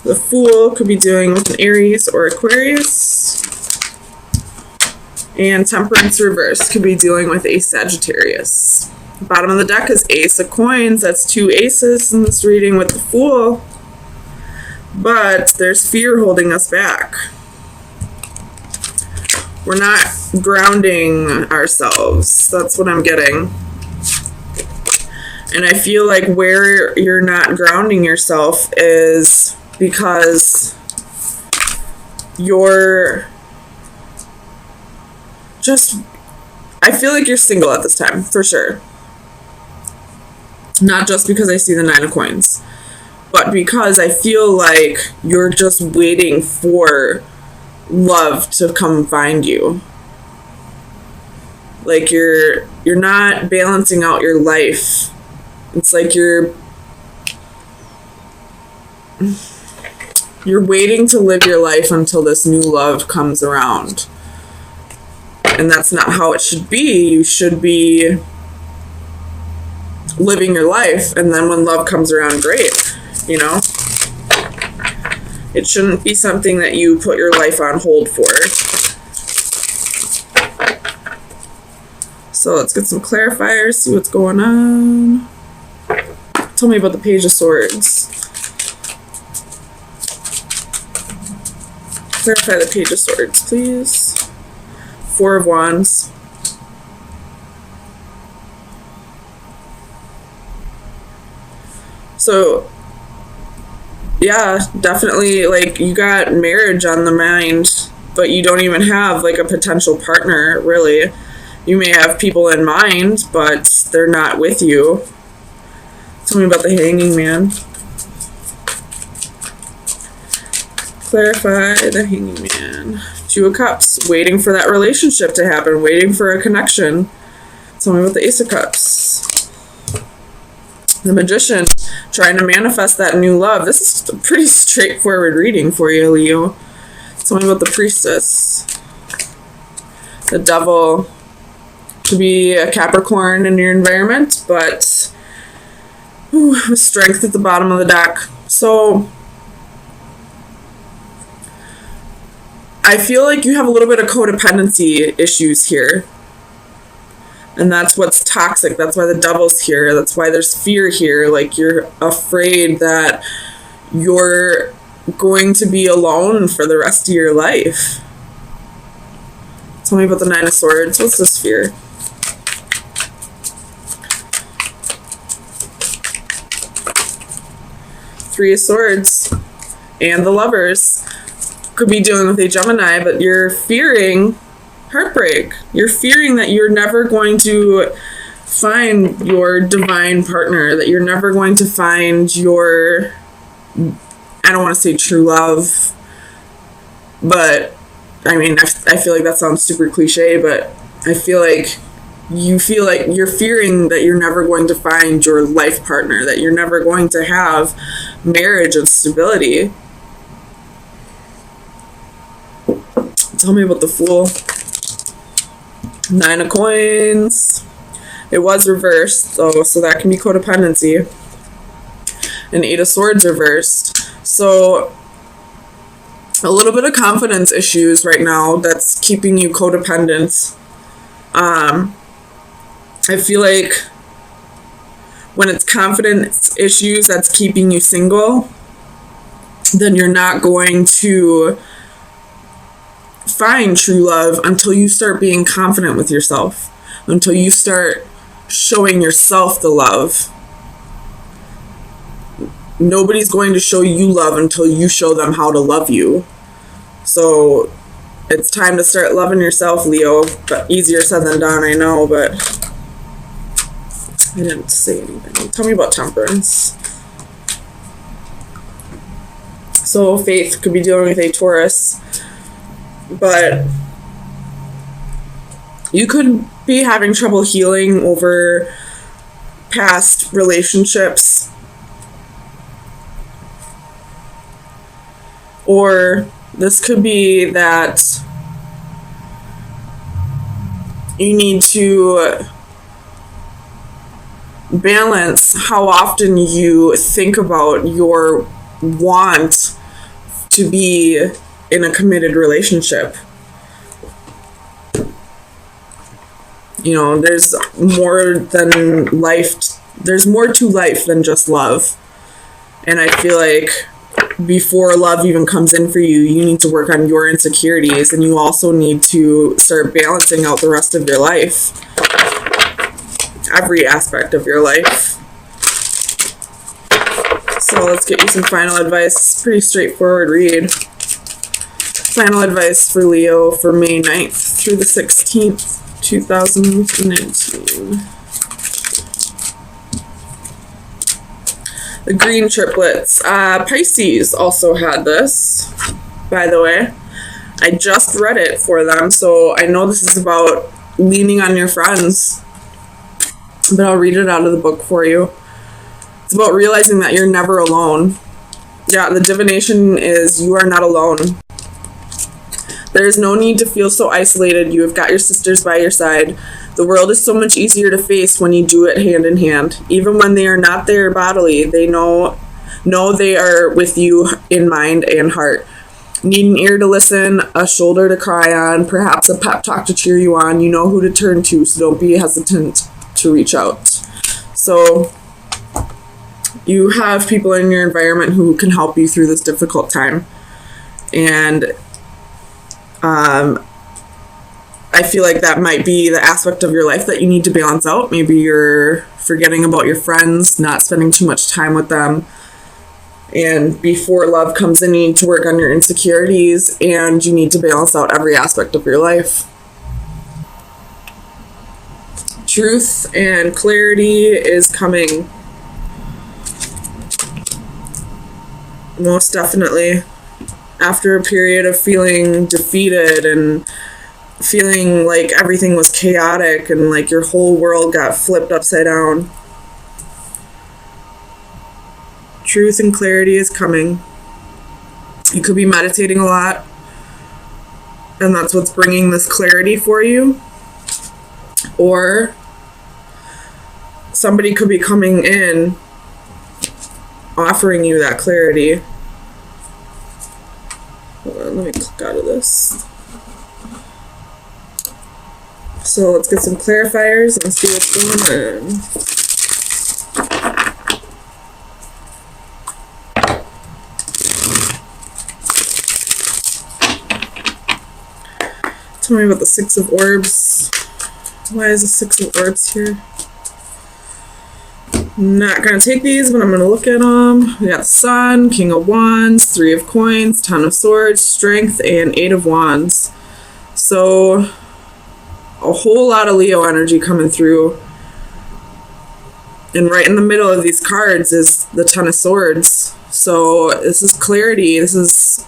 The Fool could be dealing with an Aries or Aquarius. And Temperance reverse could be dealing with a Sagittarius. Bottom of the deck is Ace of Coins. That's 2 aces in this reading with the Fool. But there's fear holding us back. We're not grounding ourselves. That's what I'm getting. And I feel like where you're not grounding yourself is because you're just, I feel like you're single at this time, for sure. Not just because I see the 9 of Coins, but because I feel like you're just waiting for love to come find you. Like you're not balancing out your life. It's like you're waiting to live your life until this new love comes around. And that's not how it should be. You should be living your life, and then when love comes around, great, you know? It shouldn't be something that you put your life on hold for. So let's get some clarifiers, see what's going on. Tell me about the Page of Swords. Clarify the Page of Swords, please. 4 of Wands. So, yeah, definitely, like, you got marriage on the mind, but you don't even have, like, a potential partner, really. You may have people in mind, but they're not with you. Tell me about the Hanging Man. Clarify the Hanging Man. 2 of Cups, waiting for that relationship to happen, waiting for a connection. Tell me about the Ace of Cups. The Magician, trying to manifest that new love. This is a pretty straightforward reading for you, Leo. Tell me about the Priestess. The Devil, to be a Capricorn in your environment, but with strength at the bottom of the deck. So I feel like you have a little bit of codependency issues here. And that's what's toxic. That's why the Devil's here. That's why there's fear here. Like, you're afraid that you're going to be alone for the rest of your life. Tell me about the 9 of Swords. What's this fear? Three of Swords. And the Lovers. Could be dealing with a Gemini, but you're fearing heartbreak. You're fearing that you're never going to find your divine partner, that you're never going to find your, I don't want to say true love, but I mean, I feel like that sounds super cliche, but I feel like you feel like you're fearing that you're never going to find your life partner, that you're never going to have marriage and stability. Tell me about the Fool. 9 of Coins. It was reversed, though, so that can be codependency. And 8 of Swords reversed. So a little bit of confidence issues right now that's keeping you codependent. I feel like when it's confidence issues that's keeping you single, then you're not going to find true love until you start being confident with yourself, until you start showing yourself the love. Nobody's going to show you love until you show them how to love you. So it's time to start loving yourself, Leo. But easier said than done, I know, but I didn't say anything. Tell me about Temperance. So Faith could be dealing with a Taurus, but you could be having trouble healing over past relationships, or this could be that you need to balance how often you think about your want to be in a committed relationship. You know, there's more than life. There's more to life than just love. And I feel like before love even comes in for you, you need to work on your insecurities, and you also need to start balancing out the rest of your life. Every aspect of your life. So let's get you some final advice. Pretty straightforward read. Final advice for Leo for May 9th through the 16th, 2019. The green triplets. Pisces also had this, by the way. I just read it for them, so I know this is about leaning on your friends. But I'll read it out of the book for you. It's about realizing that you're never alone. Yeah, the divination is you are not alone. There is no need to feel so isolated. You have got your sisters by your side. The world is so much easier to face when you do it hand in hand. Even when they are not there bodily, they know they are with you in mind and heart. Need an ear to listen, a shoulder to cry on, perhaps a pep talk to cheer you on. You know who to turn to, so don't be hesitant to reach out. So you have people in your environment who can help you through this difficult time. And I feel like that might be the aspect of your life that you need to balance out. Maybe you're forgetting about your friends, not spending too much time with them. And before love comes in, you need to work on your insecurities, and you need to balance out every aspect of your life. Truth and clarity is coming. Most definitely. After a period of feeling defeated and feeling like everything was chaotic and like your whole world got flipped upside down. Truth and clarity is coming. You could be meditating a lot, and that's what's bringing this clarity for you. Or somebody could be coming in offering you that clarity. Hold on, let me click out of this. So let's get some clarifiers and see what's going on. Tell me about the Six of Orbs. Why is the Six of Orbs here? Not going to take these, but I'm going to look at them. We got the Sun, King of Wands, Three of Coins, Ten of Swords, Strength, and Eight of Wands. So a whole lot of Leo energy coming through. And right in the middle of these cards is the Ten of Swords. So this is clarity. This is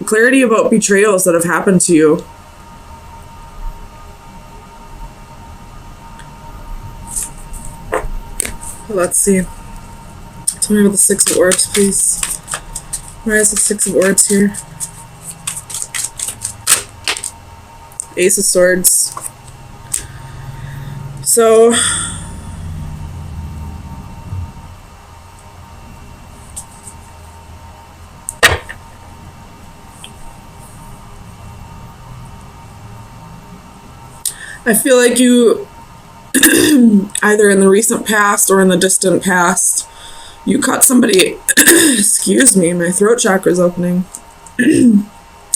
clarity about betrayals that have happened to you. Let's see. Tell me about the Six of Orbs, please. Why is the Six of Orbs here? Ace of Swords. So I feel like you either in the recent past or in the distant past, you caught somebody, excuse me, my throat chakra's opening. And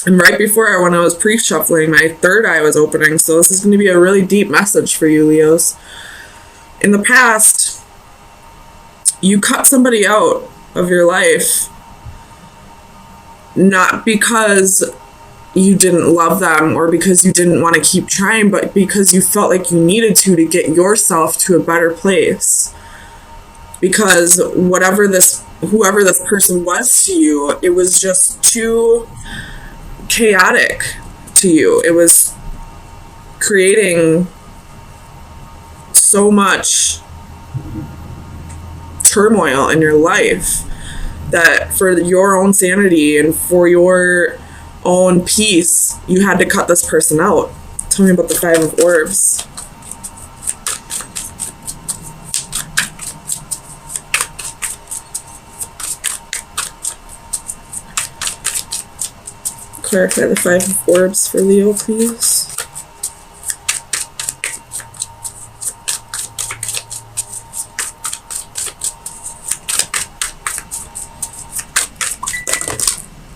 right before, when I was pre-shuffling, my third eye was opening, so this is going to be a really deep message for you, Leos. In the past, you cut somebody out of your life, not because you didn't love them or because you didn't want to keep trying, but because you felt like you needed to get yourself to a better place. Because whoever this person was to you, it was just too chaotic to you. It was creating so much turmoil in your life that for your own sanity and for your own peace, you had to cut this person out. Tell me about the Five of Orbs. Clarify the Five of Orbs for Leo, please.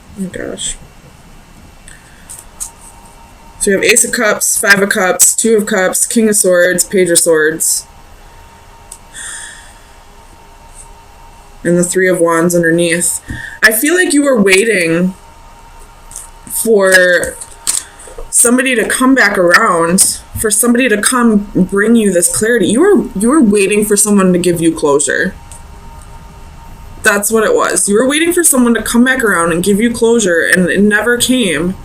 Oh my gosh. So we have Ace of Cups, Five of Cups, Two of Cups, King of Swords, Page of Swords. And the Three of Wands underneath. I feel like you were waiting for somebody to come back around, for somebody to come bring you this clarity. You were waiting for someone to give you closure. That's what it was. You were waiting for someone to come back around and give you closure, and it never came.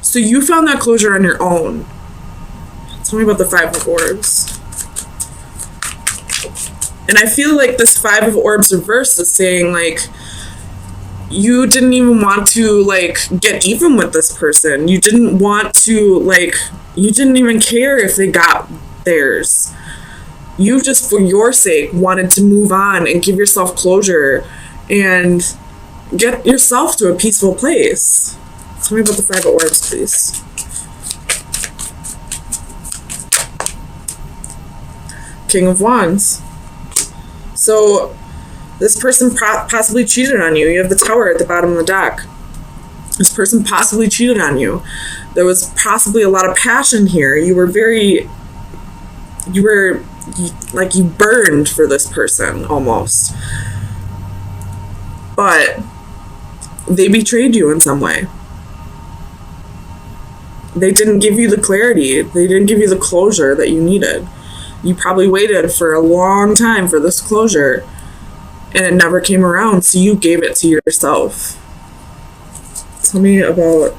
So you found that closure on your own. Tell me about the Five of Orbs. And I feel like this Five of Orbs reverse is saying, like, you didn't even want to, like, get even with this person. You didn't want to, like, you didn't even care if they got theirs. You just, for your sake, wanted to move on and give yourself closure and get yourself to a peaceful place. Tell me about the Five of Orbs, please. King of Wands. So this person possibly cheated on you. You have the Tower at the bottom of the deck. This person possibly cheated on you. There was possibly a lot of passion here. You were like, you burned for this person almost. But they betrayed you in some way. They didn't give you the clarity. They didn't give you the closure that you needed. You probably waited for a long time for this closure, and it never came around, so you gave it to yourself. Tell me about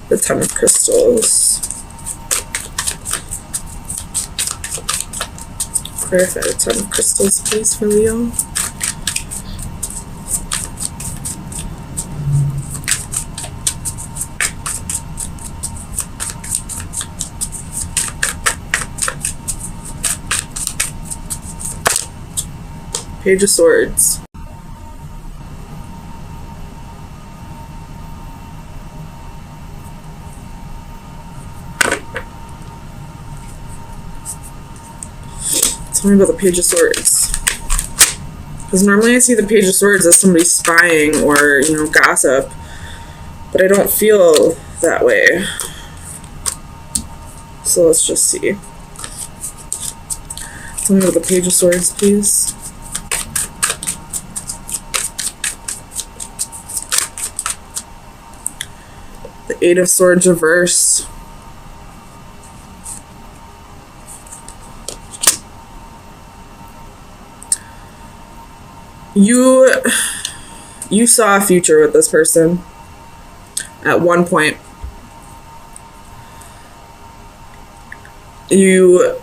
the Ten of Crystals. Clarify the Ten of Crystals, please, for Leo. Page of Swords. Tell me about the Page of Swords. Because normally I see the Page of Swords as somebody spying or, you know, gossip. But I don't feel that way. So let's just see. Tell me about the Page of Swords, please. The Eight of Swords reverse. You saw a future with this person at one point. You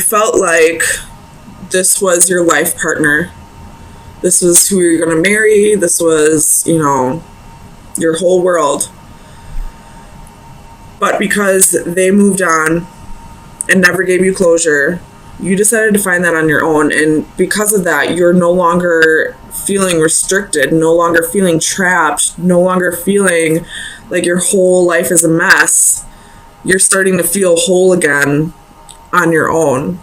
felt like this was your life partner. This was who you're going to marry. This was, you know, your whole world. But because they moved on and never gave you closure, you decided to find that on your own. And because of that, you're no longer feeling restricted, no longer feeling trapped, no longer feeling like your whole life is a mess. You're starting to feel whole again on your own.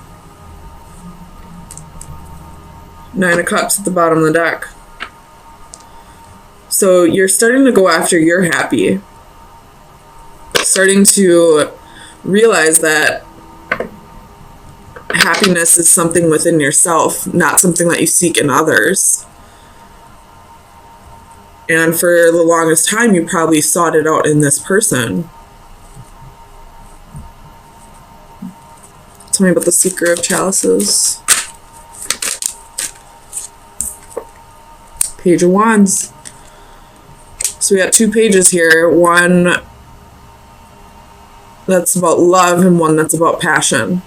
Nine of Cups at the bottom of the deck. So you're starting to go after your happy. Starting to realize that happiness is something within yourself, not something that you seek in others. And for the longest time, you probably sought it out in this person. Tell me about the Seeker of Chalices. Page of Wands. So we got two pages here. One that's about love and one that's about passion.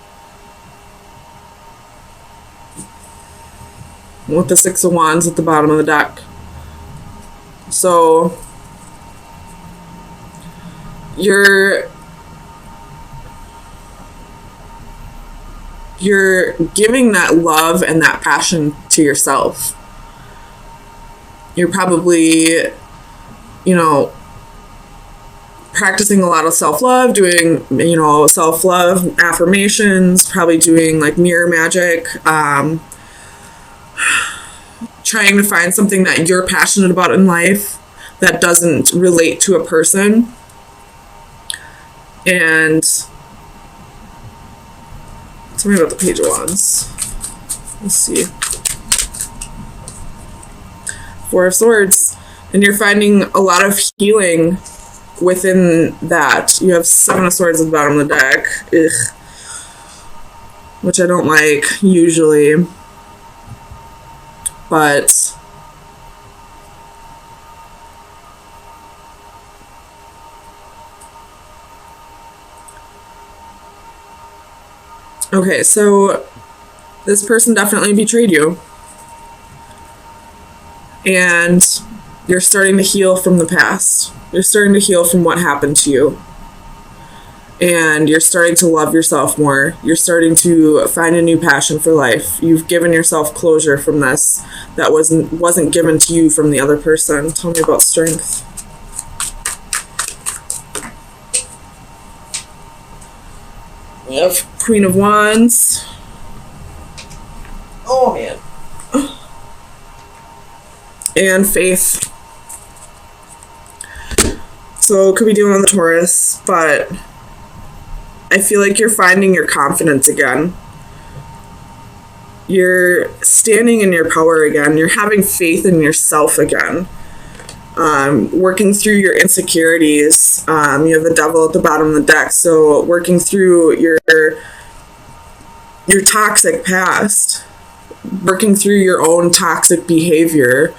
With the Six of Wands at the bottom of the deck. So you're giving that love and that passion to yourself. You're probably you know, practicing a lot of self-love, doing, you know, self-love affirmations, probably doing like mirror magic, trying to find something that you're passionate about in life that doesn't relate to a person. And tell me about the Page of Wands. Let's see. Four of Swords. And you're finding a lot of healing within that. You have Seven of Swords at the bottom of the deck. Ugh. Which I don't like usually. But okay, so this person definitely betrayed you. And you're starting to heal from the past. You're starting to heal from what happened to you. And you're starting to love yourself more. You're starting to find a new passion for life. You've given yourself closure from this that wasn't given to you from the other person. Tell me about strength. We have Queen of Wands. Oh, man. And faith. So it could be dealing with the Taurus, but I feel like you're finding your confidence again. You're standing in your power again. You're having faith in yourself again. Working through your insecurities. You have the Devil at the bottom of the deck, so working through your toxic past. Working through your own toxic behavior,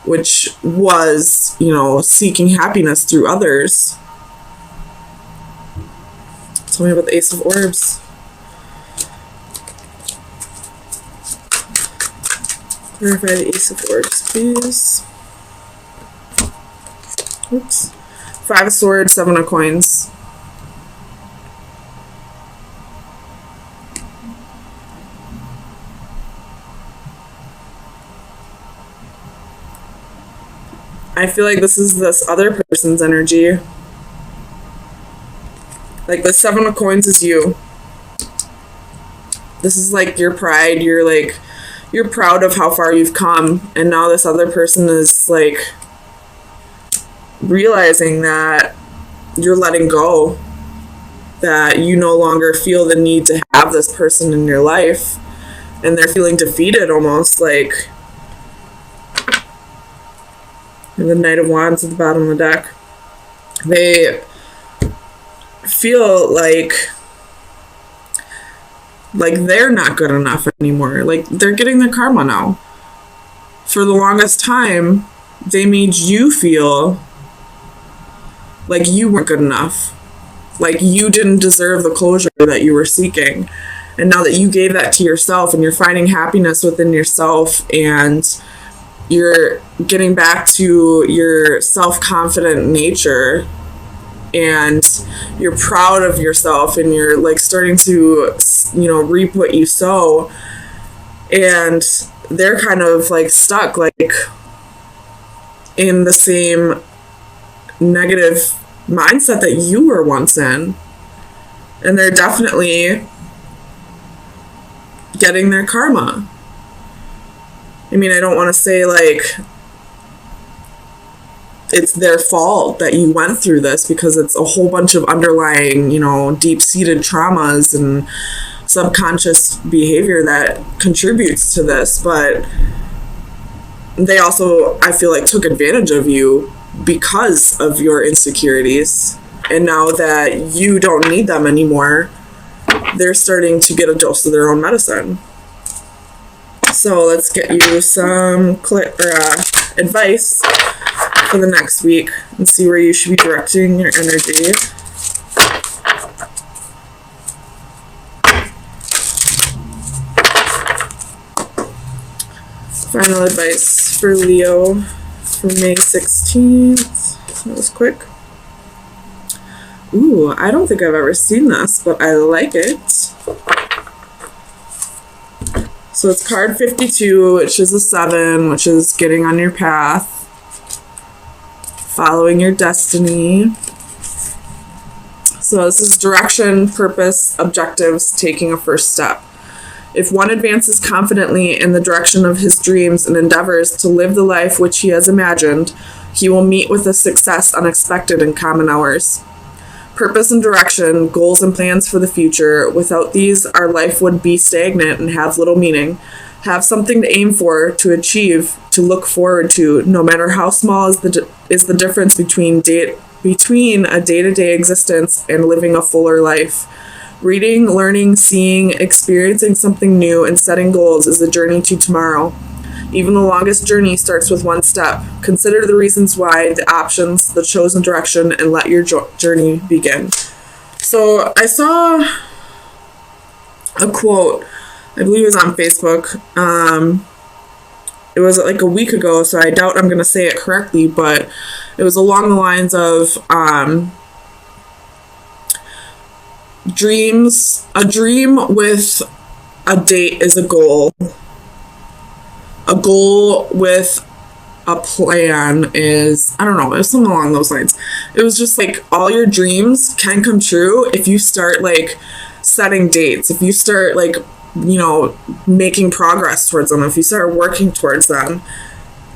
which was, you know, seeking happiness through others. Tell me about the Ace of Orbs. Clarify the Ace of Orbs, please. Oops. Five of Swords, Seven of Coins. I feel like this is this other person's energy. Like the Seven of Coins is you. This is like your pride. You're proud of how far you've come. And now this other person is like realizing that you're letting go. That you no longer feel the need to have this person in your life. And they're feeling defeated almost, like. And the Knight of Wands at the bottom of the deck. They feel like they're not good enough anymore. Like they're getting their karma now. For the longest time, they made you feel like you weren't good enough. Like you didn't deserve the closure that you were seeking. And now that you gave that to yourself and you're finding happiness within yourself and you're getting back to your self-confident nature and you're proud of yourself and you're like starting to, you know, reap what you sow, and they're kind of like stuck like in the same negative mindset that you were once in, and they're definitely getting their karma. I mean, I don't want to say, like, it's their fault that you went through this, because it's a whole bunch of underlying, you know, deep-seated traumas and subconscious behavior that contributes to this. But they also, I feel like, took advantage of you because of your insecurities. And now that you don't need them anymore, they're starting to get a dose of their own medicine. So let's get you some advice for the next week and see where you should be directing your energy. Final advice for Leo for May 16th. That was quick. Ooh, I don't think I've ever seen this, but I like it. So it's card 52, which is a 7, which is getting on your path. following your destiny. So this is direction, purpose, objectives, taking a first step. If one advances confidently in the direction of his dreams and endeavors to live the life which he has imagined, he will meet with a success unexpected in common hours. Purpose and direction, goals and plans for the future. Without these, our life would be stagnant and have little meaning. Have something to aim for, to achieve, to look forward to, no matter how small is the difference between a day-to-day existence and living a fuller life. Reading, learning, seeing, experiencing something new, and setting goals is a journey to tomorrow. Even the longest journey starts with one step. Consider the reasons why, the options, the chosen direction, and let your journey begin. So I saw a quote, I believe it was on Facebook. It was like a week ago, so I doubt I'm going to say it correctly, but it was along the lines of a dream with a date is a goal. A goal with a plan is, I don't know, it was something along those lines. It was just like all your dreams can come true if you start like setting dates, if you start like, you know, making progress towards them, if you start working towards them,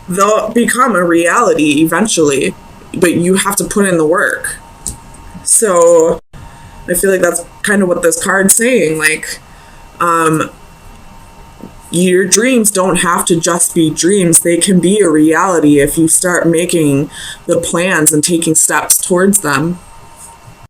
they'll become a reality eventually, but you have to put in the work. So I feel like that's kind of what this card's saying, like, your dreams don't have to just be dreams. They can be a reality if you start making the plans and taking steps towards them.